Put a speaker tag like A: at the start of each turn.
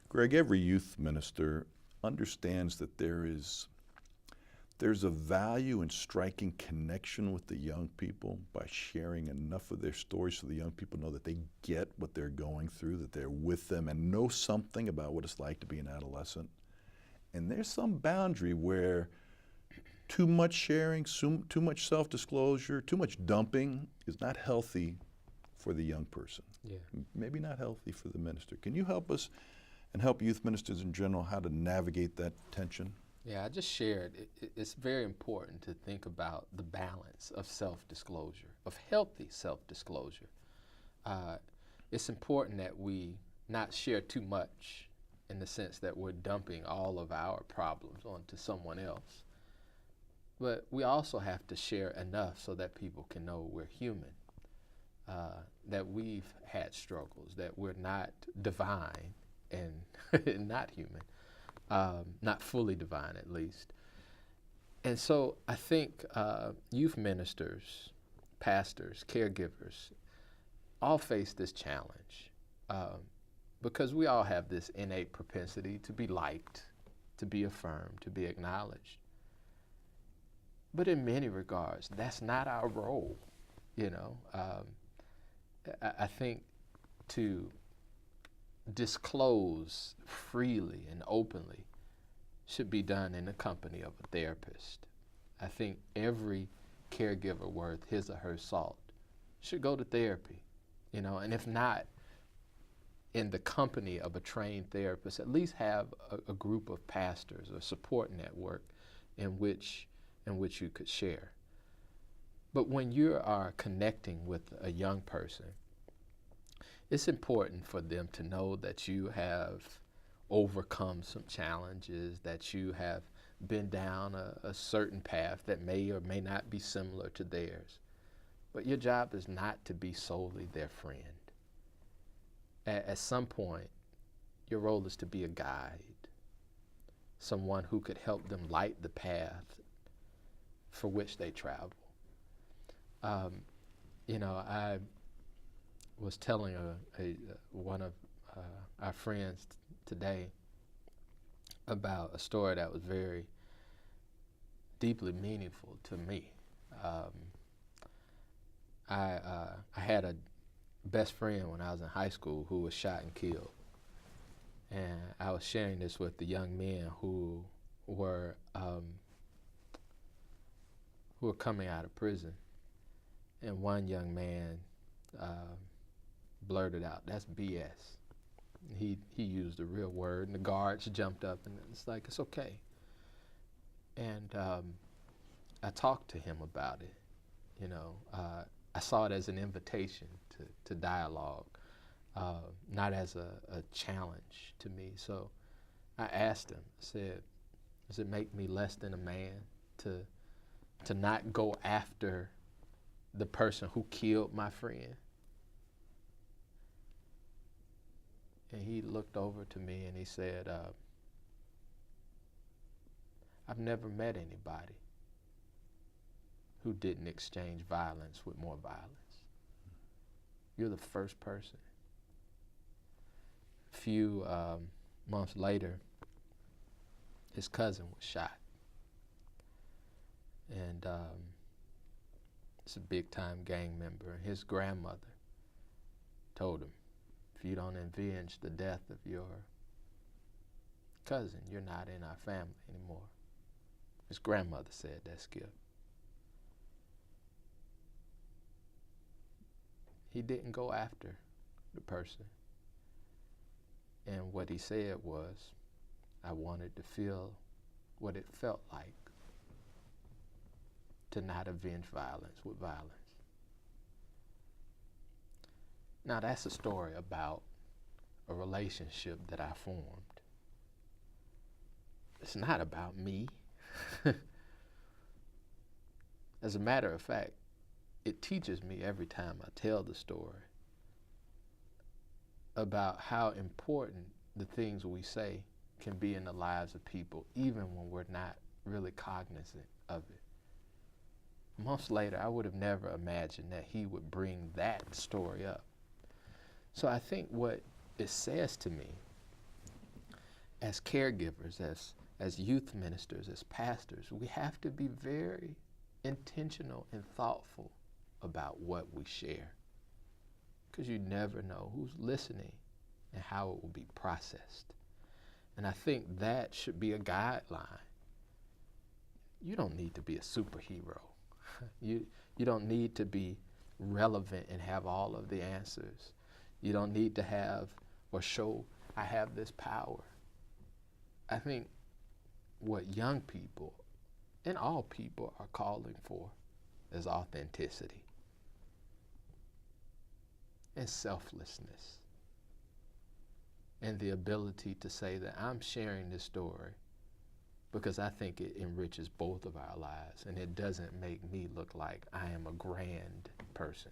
A: Greg, every youth minister understands that there's a value in striking connection with the young people by sharing enough of their stories so the young people know that they get what they're going through, that they're with them and know something about what it's like to be an adolescent. And there's some boundary where too much sharing, too much self-disclosure, too much dumping is not healthy for the young person.
B: Yeah.
A: Maybe not healthy for the minister. Can you help us and help youth ministers in general how to navigate that tension?
B: Yeah, I just shared, it's very important to think about the balance of self-disclosure, of healthy self-disclosure. It's important that we not share too much in the sense that we're dumping all of our problems onto someone else. But we also have to share enough so that people can know we're human, that we've had struggles, that we're not divine and not human. Not fully divine at least. And so I think youth ministers, pastors, caregivers, all face this challenge because we all have this innate propensity to be liked, to be affirmed, to be acknowledged. But in many regards, that's not our role, you know. I think to disclose freely and openly should be done in the company of a therapist. I think every caregiver worth his or her salt should go to therapy, you know, and if not in the company of a trained therapist, at least have a group of pastors or support network in which you could share. But when you are connecting with a young person, it's important for them to know that you have overcome some challenges, that you have been down a certain path that may or may not be similar to theirs. But your job is not to be solely their friend. At some point, your role is to be a guide, someone who could help them light the path for which they travel. You know, I was telling one of our friends today about a story that was very deeply meaningful to me. I had a best friend when I was in high school who was shot and killed. And I was sharing this with the young men who were coming out of prison. And one young man blurted out, "That's BS." He used the real word, and the guards jumped up, and it's like, it's okay. And I talked to him about it. You know, I saw it as an invitation to dialogue, not as a challenge to me. So I asked him, I said, does it make me less than a man to not go after the person who killed my friend? And he looked over to me and he said, I've never met anybody who didn't exchange violence with more violence. You're the first person. A few months later, his cousin was shot. And it's a big-time gang member. His grandmother told him, if you don't avenge the death of your cousin, you're not in our family anymore. His grandmother said that, Skip. He didn't go after the person. And what he said was, I wanted to feel what it felt like to not avenge violence with violence. Now that's a story about a relationship that I formed. It's not about me. As a matter of fact, it teaches me every time I tell the story about how important the things we say can be in the lives of people, even when we're not really cognizant of it. Months later, I would have never imagined that he would bring that story up. So I think what it says to me as caregivers, as youth ministers, as pastors, we have to be very intentional and thoughtful about what we share, because you never know who's listening and how it will be processed. And I think that should be a guideline. You don't need to be a superhero. You don't need to be relevant and have all of the answers. You don't need to have or show, I have this power. I think what young people and all people are calling for is authenticity and selflessness, and the ability to say that I'm sharing this story because I think it enriches both of our lives, and it doesn't make me look like I am a grand person.